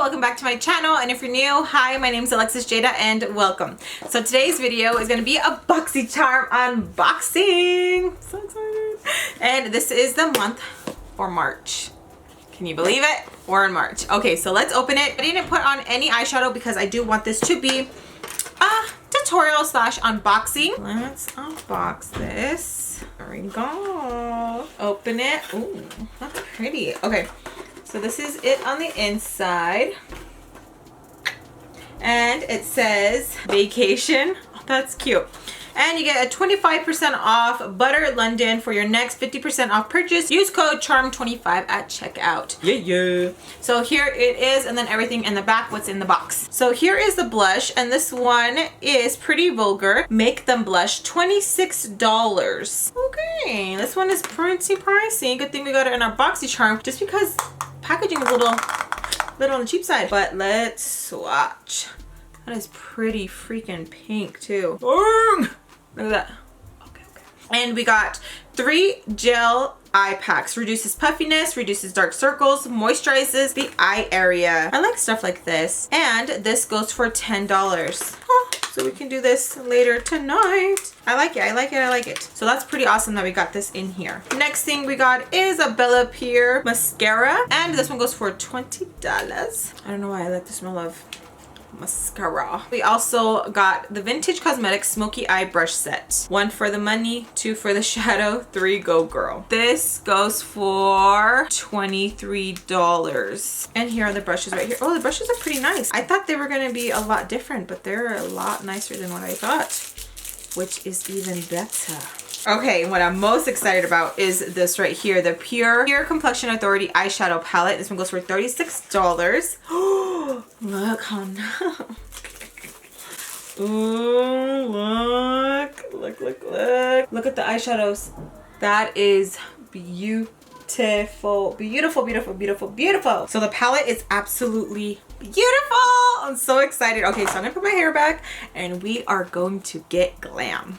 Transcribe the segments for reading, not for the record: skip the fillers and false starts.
welcome back to my channel, and if you're new, hi, my name is Alexis Jayda and welcome. So today's video is going to be a Boxycharm unboxing. So excited. And this is the month for March. Can you believe it? We're in March. Okay, so let's open it. I didn't put on any eyeshadow because I do want this to be a tutorial slash unboxing. Let's unbox this. There we go. Open it. Ooh, that's pretty. Okay, so this is it on the inside. And it says vacation. Oh, that's cute. And you get a 25% off Butter London for your next 50% off purchase. Use code CHARM25 at checkout. Yeah. So here it is, and then everything in the back, what's in the box. So here is the blush, and this one is pretty vulgar. Make them blush, $26. Okay, this one is pretty pricey. Good thing we got it in our Boxycharm, just because packaging is a little on the cheap side. But let's swatch. That is pretty freaking pink too. Look at that. Okay. And we got 3 gel eye packs. Reduces puffiness, reduces dark circles, moisturizes the eye area. I like stuff like this. And this goes for $10. Oh, so we can do this later tonight. I like it. So that's pretty awesome that we got this in here. Next thing we got is a BellaPierre mascara. And this one goes for $20. I don't know why I like the smell of mascara. We also got the Vintage Cosmetics Smokey Eye Brush Set. 1 for the money, 2 for the shadow, 3 go girl. This goes for $23. And here are the brushes right here. Oh, the brushes are pretty nice. I thought they were going to be a lot different, but they're a lot nicer than what I thought, which is even better. Okay, what I'm most excited about is this right here, the Pure Complexion Authority Eyeshadow Palette. This one goes for $36. Look how nice. Ooh, look at the eyeshadows. That is beautiful. So the palette is absolutely beautiful. I'm so excited. Okay, so I'm gonna put my hair back and we are going to get glam.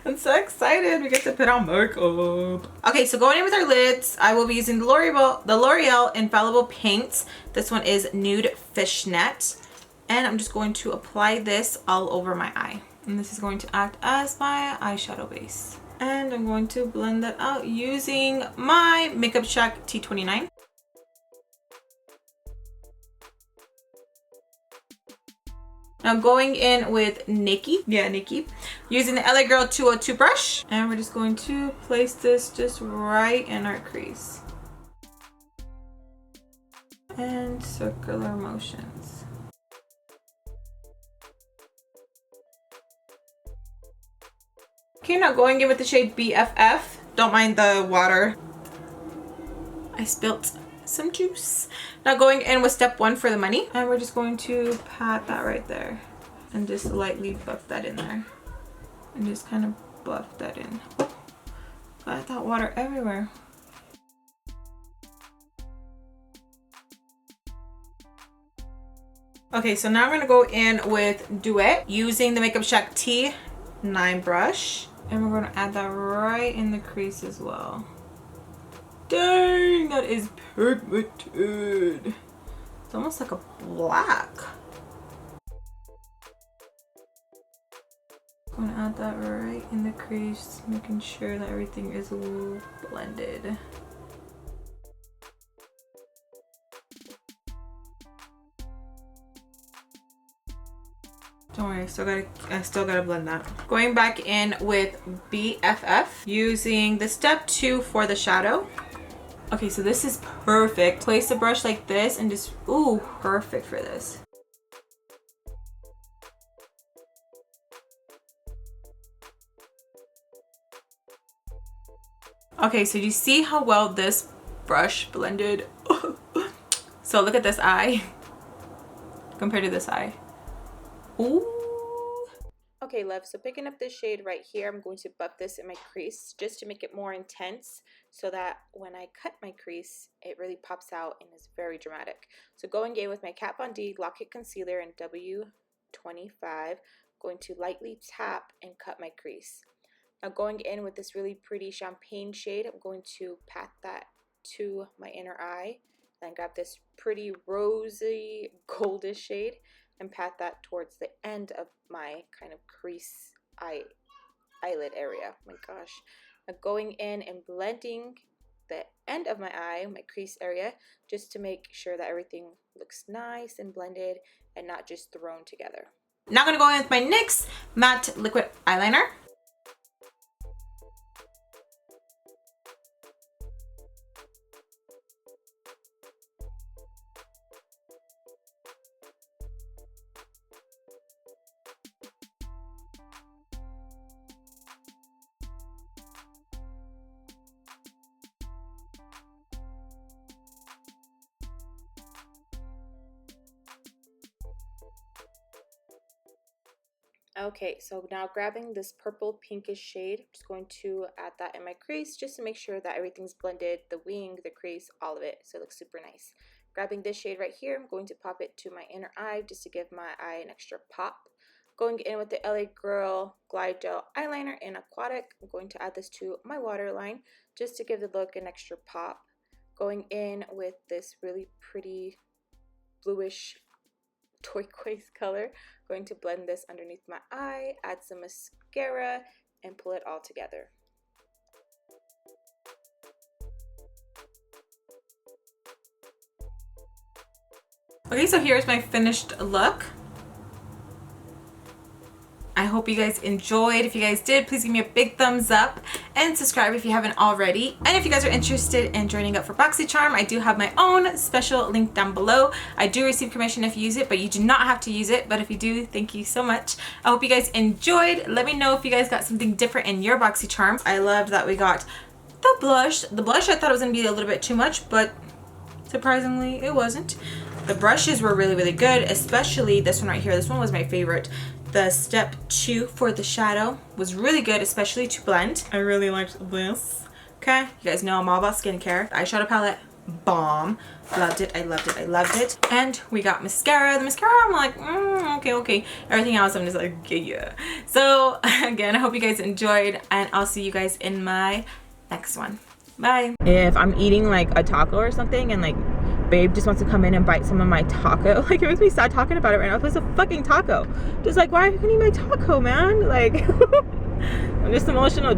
I'm so excited. We get to put on makeup. Okay, so going in with our lids, I will be using the L'Oreal Infallible Paints. This one is Nude Fishnet. And I'm just going to apply this all over my eye. And this is going to act as my eyeshadow base. And I'm going to blend that out using my Makeup Shack T29. Now going in with Nikki, using the LA Girl 202 brush. And we're just going to place this just right in our crease. And circular motions. Okay, now going in with the shade BFF. Don't mind the water. I spilt some juice. Now going in with step 1 for the money. And we're just going to pat that right there. And just lightly buff that in there. And just kind of buff that in. Oh, got that water everywhere. Okay, so now I'm going to go in with Duet using the Makeup Shack T9 brush. And we're going to add that right in the crease as well. Dang, that is pigmented. It's almost like a black. I'm going to add that right in the crease, making sure that everything is blended. Don't worry, I still gotta blend that. Going back in with BFF, using the step 2 for the shadow. Okay, so this is perfect. Place the brush like this and just, ooh, perfect for this. Okay, so you see how well this brush blended? So look at this eye compared to this eye. Ooh. Okay, love, so picking up this shade right here, I'm going to buff this in my crease just to make it more intense so that when I cut my crease, it really pops out and is very dramatic. So going in with my Kat Von D Lock It Concealer in W25, going to lightly tap and cut my crease. Now going in with this really pretty champagne shade, I'm going to pat that to my inner eye Then grab this pretty rosy goldish shade and pat that towards the end of my kind of crease eyelid area. Oh my gosh. I'm going in and blending the end of my eye, my crease area, just to make sure that everything looks nice and blended and not just thrown together. Now I'm going to go in with my NYX matte liquid eyeliner. Okay, so now grabbing this purple pinkish shade, I'm just going to add that in my crease just to make sure that everything's blended, the wing, the crease, all of it, so it looks super nice. Grabbing this shade right here, I'm going to pop it to my inner eye just to give my eye an extra pop. Going in with the LA Girl Glide Gel Eyeliner in Aquatic, I'm going to add this to my waterline just to give the look an extra pop. Going in with this really pretty bluish turquoise color, going to blend this underneath my eye, add some mascara, and pull it all together. Okay, so here's my finished look. I hope you guys enjoyed. If you guys did, please give me a big thumbs up and subscribe if you haven't already. And if you guys are interested in joining up for Boxycharm, I do have my own special link down below. I do receive commission if you use it, but you do not have to use it. But if you do, thank you so much. I hope you guys enjoyed. Let me know if you guys got something different in your Boxycharm. I loved that we got the blush. The blush I thought it was going to be a little bit too much, but surprisingly it wasn't. The brushes were really, really good, especially this one right here. This one was my favorite. The step 2 for the shadow was really good, especially to blend. I really liked this. Okay, you guys know I'm all about skincare. The eyeshadow palette, bomb. Loved it, I loved it, I loved it. And we got mascara. The mascara, I'm like, okay. Everything else, I'm just like, yeah. So again, I hope you guys enjoyed, and I'll see you guys in my next one. Bye. If I'm eating like a taco or something and like babe just wants to come in and bite some of my taco, like it makes me sad talking about it right now. It's a fucking taco. Just like, why are you gonna eat my taco, man? Like I'm just emotional.